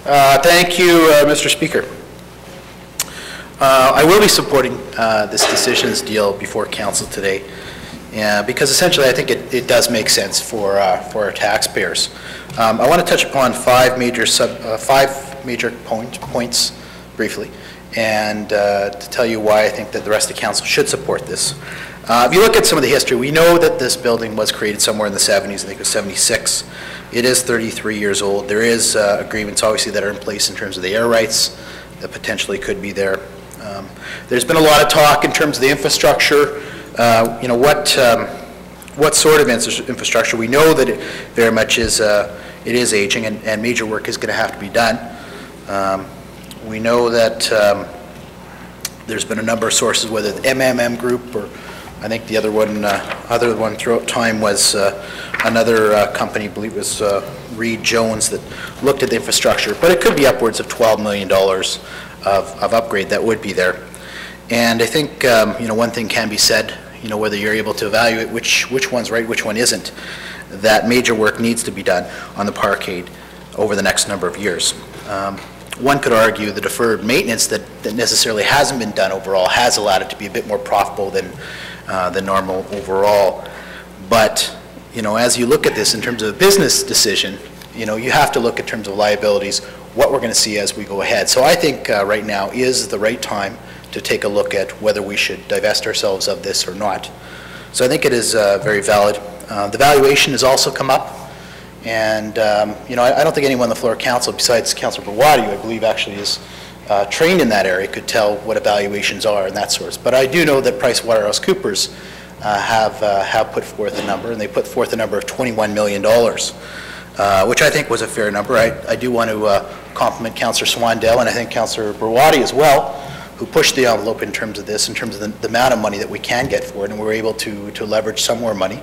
Thank you, Mr. Speaker. I will be supporting this decisions deal before Council today, because essentially I think it does make sense for our taxpayers. I want to touch upon five major points briefly, and to tell you why I think that the rest of the Council should support this. If you look at some of the history, we know that this building was created somewhere in the 70s, I think it was 76. It is 33 years old. There is agreements obviously that are in place in terms of the air rights that potentially could be there. There's been a lot of talk in terms of the infrastructure. What sort of infrastructure? We know that it very much is it is aging, and major work is going to have to be done. We know that there's been a number of sources, whether the MMM Group or I think the other one throughout time was another company, I believe it was Reed Jones, that looked at the infrastructure, but it could be upwards of $12 million of upgrade that would be there. And I think one thing can be said, whether you're able to evaluate which one's right, which one isn't, that major work needs to be done on the parkade over the next number of years. One could argue the deferred maintenance that necessarily hasn't been done overall has allowed it to be a bit more profitable than normal overall. But as you look at this in terms of a business decision, you have to look in terms of liabilities, what we're going to see as we go ahead. So I think right now is the right time to take a look at whether we should divest ourselves of this or not. So I think it is very valid. The valuation has also come up, and I don't think anyone on the floor of Council besides Councillor Brawadi, who I believe actually is trained in that area, could tell what evaluations are and that sort. But I do know that PricewaterhouseCoopers have put forth a number, and they put forth a number of $21 million, which I think was a fair number. I do want to compliment Councillor Swandell, and I think Councillor Brawadi as well, who pushed the envelope in terms of this, in terms of the amount of money that we can get for it, and we're able to leverage some more money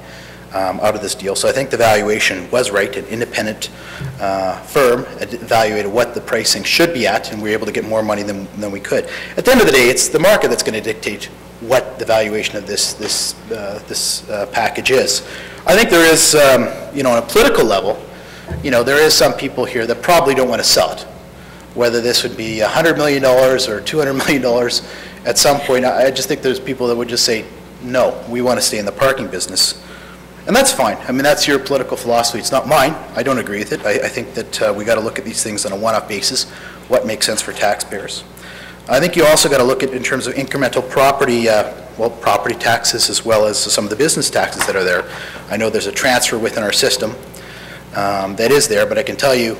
out of this deal. So I think the valuation was right. An independent firm evaluated what the pricing should be at, and we were able to get more money than we could. At the end of the day, it's the market that's going to dictate what the valuation of this package is. I think there is, on a political level, there is some people here that probably don't want to sell it. Whether this would be $100 million or $200 million at some point, I just think there's people that would just say, no, we want to stay in the parking business. And that's fine. I mean, that's your political philosophy. It's not mine. I don't agree with it. I think that we got to look at these things on a one-off basis, what makes sense for taxpayers. I think you also got to look at, in terms of incremental property, property taxes as well as some of the business taxes that are there. I know there's a transfer within our system that is there, but I can tell you,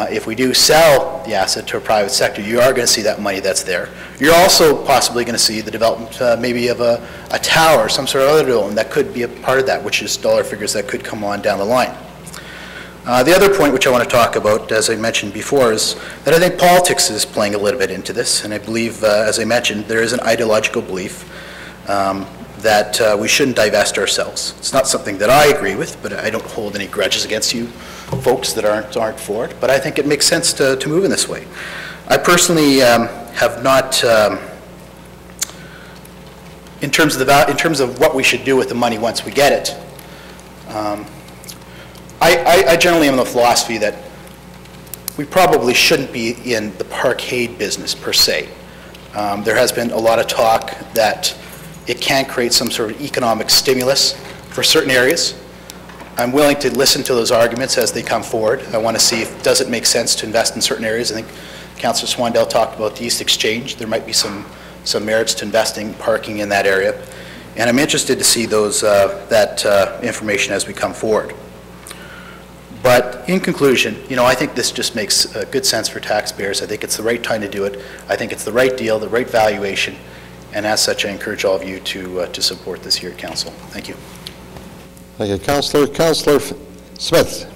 if we do sell the asset to a private sector, you are going to see that money that's there. You're also possibly going to see the development maybe of a tower, some sort of other development that could be a part of that, which is dollar figures that could come on down the line. The other point which I want to talk about, as I mentioned before, is that I think politics is playing a little bit into this, and I believe, as I mentioned, there is an ideological belief that we shouldn't divest ourselves. It's not something that I agree with, but I don't hold any grudges against you folks that aren't for it, but I think it makes sense to move in this way. I personally have not, in terms of what we should do with the money once we get it, I generally am of the philosophy that we probably shouldn't be in the parkade business per se. There has been a lot of talk that it can create some sort of economic stimulus for certain areas. I'm willing to listen to those arguments as they come forward. I want to see does it make sense to invest in certain areas. I think Councillor Swandell talked about the East Exchange. There might be some merits to investing parking in that area. And I'm interested to see that information as we come forward. But in conclusion, I think this just makes good sense for taxpayers. I think it's the right time to do it. I think it's the right deal, the right valuation. And as such, I encourage all of you to support this here at Council. Thank you. Thank you, Councillor. Councillor Smith.